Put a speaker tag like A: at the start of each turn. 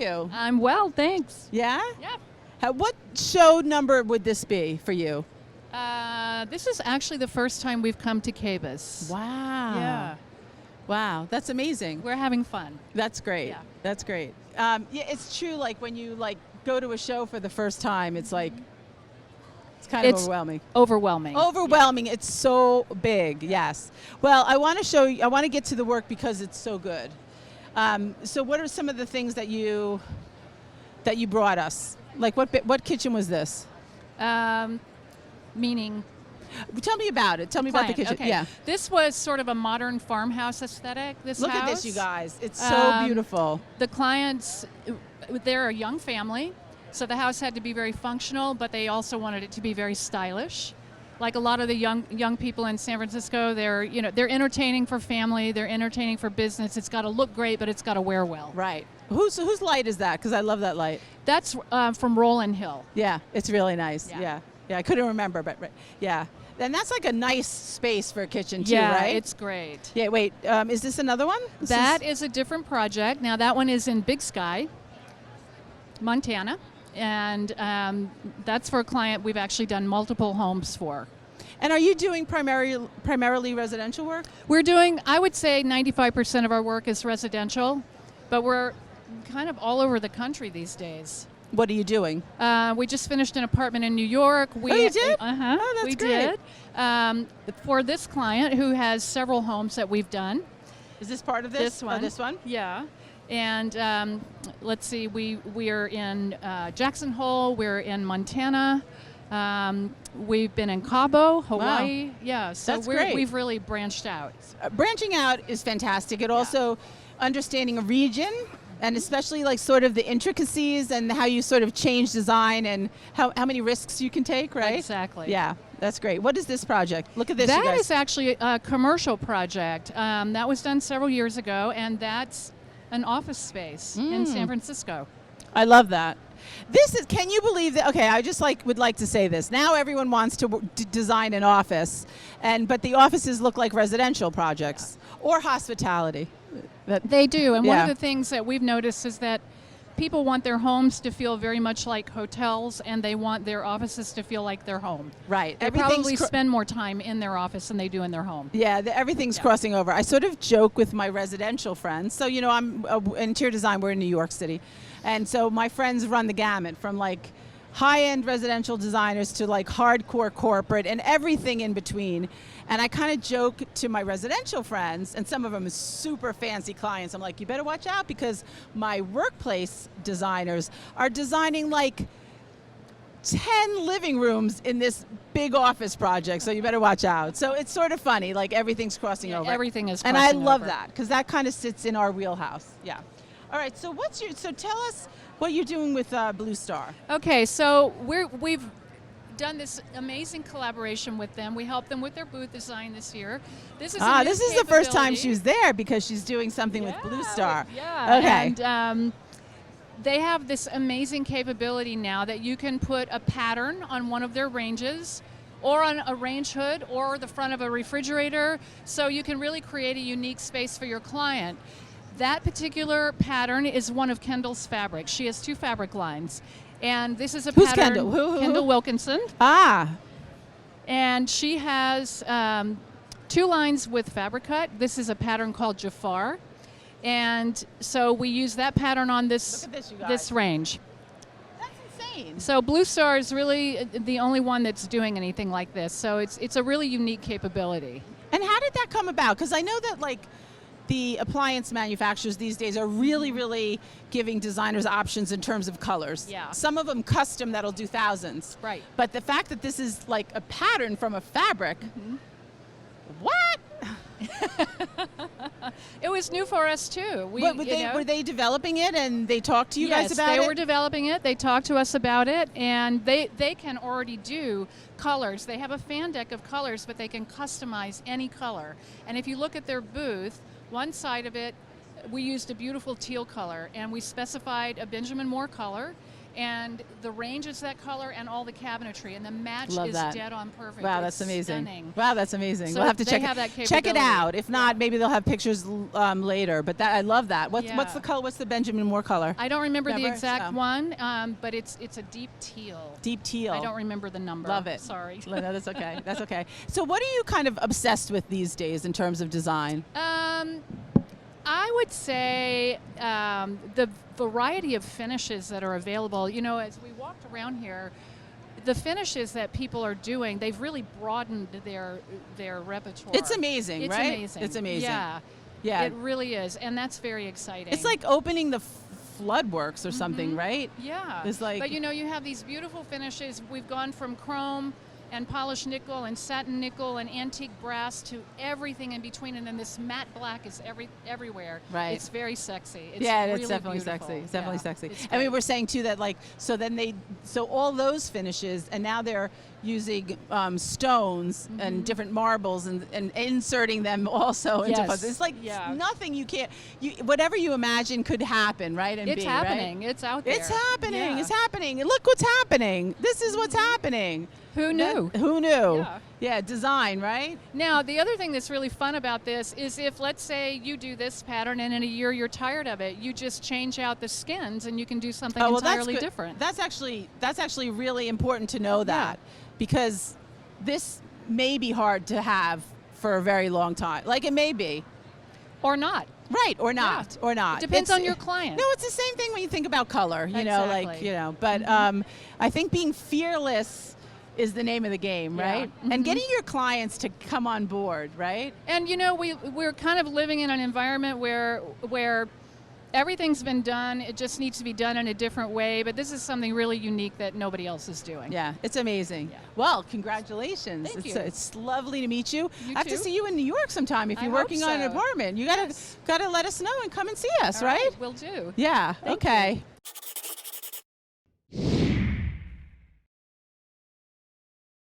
A: you?
B: I'm well, thanks.
A: Yeah?
B: Yeah.
A: What show number would this be for you?
B: This is actually the first time we've come to KBIS.
A: Wow.
B: Yeah.
A: Wow, that's amazing.
B: We're having fun.
A: That's great.
B: Yeah.
A: That's great. Yeah, it's true. Like when you go to a show for the first time, it's like it's kind of overwhelming.
B: Overwhelming.
A: Overwhelming. Yeah. It's so big. Yes. Well, I want to show you. I want to get to the work because it's so good. So, what are some of the things that you brought us? Like what kitchen was this?
B: Meaning.
A: Tell me about it. Tell me about the kitchen.
B: Okay.
A: Yeah.
B: This was sort of a modern farmhouse aesthetic.
A: Look at this, you guys. It's so beautiful.
B: The clients, they're a young family, so the house had to be very functional, but they also wanted it to be very stylish. Like a lot of the young people in San Francisco, they're entertaining for family, they're entertaining for business. It's got to look great, but it's got to wear well.
A: Right. Whose light is that? Because I love that light.
B: That's from Roland Hill.
A: Yeah, it's really nice.
B: Yeah.
A: Yeah, I couldn't remember, but yeah. And that's like a nice space for a kitchen too,
B: yeah,
A: right?
B: Yeah, it's great.
A: Yeah, wait, is this another one?
B: That is a different project. Now that one is in Big Sky, Montana, and that's for a client we've actually done multiple homes for.
A: And are you doing primarily residential work?
B: We're doing, I would say 95% of our work is residential, but we're kind of all over the country these days.
A: What are you doing?
B: We just finished an apartment in New York.
A: Oh, you did?
B: Uh-huh.
A: Oh, that's
B: we
A: great.
B: did. For this client who has several homes that we've done.
A: Is this part of this?
B: This one.
A: Oh, this one?
B: Yeah. And let's see, we are in Jackson Hole. We're in Montana. We've been in Cabo, Hawaii.
A: Wow.
B: Yeah, so
A: That's great.
B: We've really branched out.
A: Branching out is fantastic. It also understanding a region, and especially like sort of the intricacies and how you sort of change design and how many risks you can take, right?
B: Exactly.
A: Yeah, that's great. What is this project? Look at this, you
B: That
A: guys.
B: is actually a commercial project. That was done several years ago, and that's an office space in San Francisco.
A: I love that. This is, can you believe that? Okay, I just would like to say this. Now everyone wants to design an office, but the offices look like residential projects or hospitality.
B: They do, and one of the things that we've noticed is that people want their homes to feel very much like hotels, and they want their offices to feel like their home.
A: Right.
B: They probably spend more time in their office than they do in their home.
A: Yeah, everything's crossing over. I sort of joke with my residential friends. So, I'm interior design, we're in New York City. And so my friends run the gamut from like high-end residential designers to like hardcore corporate and everything in between. And I kind of joke to my residential friends, and some of them are super fancy clients. I'm like, you better watch out because my workplace designers are designing like 10 living rooms in this big office project, so you better watch out. So it's sort of funny, like everything's crossing over.
B: Everything is crossing
A: over.
B: over.
A: And I love that because that kind of sits in our wheelhouse. Yeah. All right, so tell us what you're doing with Blue Star.
B: Okay, so we've done this amazing collaboration with them. We helped them with their booth design this year. This is
A: the first time she was there because she's doing something with Blue Star.
B: Yeah.
A: Okay.
B: And they have this amazing capability now that you can put a pattern on one of their ranges or on a range hood or the front of a refrigerator, so you can really create a unique space for your client. That particular pattern is one of Kendall's fabrics. She has 2 fabric lines. And this is a
A: Who's
B: pattern.
A: Kendall? Who?
B: Kendall Wilkinson.
A: Ah.
B: And she has 2 lines with fabric cut. This is a pattern called Jafar. And so we use that pattern on this range.
A: That's insane.
B: So Blue Star is really the only one that's doing anything like this. So it's a really unique capability.
A: And how did that come about? Because I know that like the appliance manufacturers these days are really, really giving designers options in terms of colors.
B: Yeah.
A: Some of them custom that'll do thousands.
B: Right.
A: But the fact that this is like a pattern from a fabric, what?
B: It was new for us too.
A: Were they developing it and they talked to you guys about it?
B: Yes, they were developing it. They talked to us about it, and they can already do colors. They have a fan deck of colors, but they can customize any color. And if you look at their booth, one side of it, we used a beautiful teal color, and we specified a Benjamin Moore color, And the range is that color, and all the cabinetry, and the match
A: Love
B: is
A: that.
B: dead on perfect.
A: Wow,
B: It's
A: that's amazing.
B: Stunning.
A: Wow, that's amazing.
B: So
A: we'll have to
B: they
A: check
B: have
A: it.
B: that
A: Check it
B: capability.
A: out. If not,
B: Yeah.
A: maybe they'll have pictures later. But I love that. What's
B: Yeah.
A: the color? What's the Benjamin Moore color?
B: I don't remember the
A: Never?
B: exact
A: Oh.
B: one, but it's a deep teal.
A: Deep teal.
B: I don't remember the number.
A: Love it.
B: Sorry.
A: No, that's okay. That's okay. So what are you kind of obsessed with these days in terms of design?
B: I would say the variety of finishes that are available. You know, as we walked around here, the finishes that people are doing, they've really broadened their repertoire.
A: It's amazing,
B: It's
A: right?
B: amazing.
A: It's amazing.
B: Yeah.
A: Yeah.
B: It really is, and that's very exciting.
A: It's like opening the Floodworks or something, right?
B: Yeah.
A: It's like-
B: but you know, you have these beautiful finishes. We've gone from chrome and polished nickel and satin nickel and antique brass to everything in between, and then this matte black is everywhere.
A: Right.
B: It's very sexy. It's
A: Yeah,
B: really
A: it's definitely
B: beautiful.
A: sexy. It's definitely
B: Yeah,
A: sexy.
B: it's
A: And we
B: great.
A: were saying too that like so all those finishes, and now they're using stones and different marbles and inserting them also into
B: Yes.
A: puzzles. It's like
B: Yeah.
A: nothing whatever you imagine could happen, right? And
B: It's
A: be,
B: happening.
A: Right?
B: It's out there.
A: It's happening.
B: Yeah.
A: It's happening. And look what's happening. This is what's happening.
B: Who knew?
A: Who knew?
B: Yeah.
A: Yeah, design, right?
B: Now, the other thing that's really fun about this is if, let's say, you do this pattern and in a year you're tired of it, you just change out the skins and you can do something entirely
A: good.
B: different.
A: That's actually really important to know that, because this may be hard to have for a very long time. Like it may be.
B: Or not.
A: Right, or not,
B: Yeah.
A: or not.
B: It depends on your client.
A: No, it's the same thing when you think about color, you know, like,
B: Exactly.
A: you know, but I think being fearless is the name of the game,
B: Yeah.
A: right? And getting your clients to come on board, right?
B: And you know, we're kind of living in an environment where everything's been done. It just needs to be done in a different way. But this is something really unique that nobody else is doing.
A: Yeah, it's amazing.
B: Yeah.
A: Well, congratulations.
B: Thank
A: it's,
B: you.
A: It's lovely to meet you.
B: You
A: I have to
B: too.
A: see you in New York sometime if
B: I
A: you're
B: hope
A: working on an
B: so.
A: apartment. You gotta let us know and come and see us,
B: All
A: right?
B: Will do.
A: Yeah.
B: Thank
A: okay.
B: you.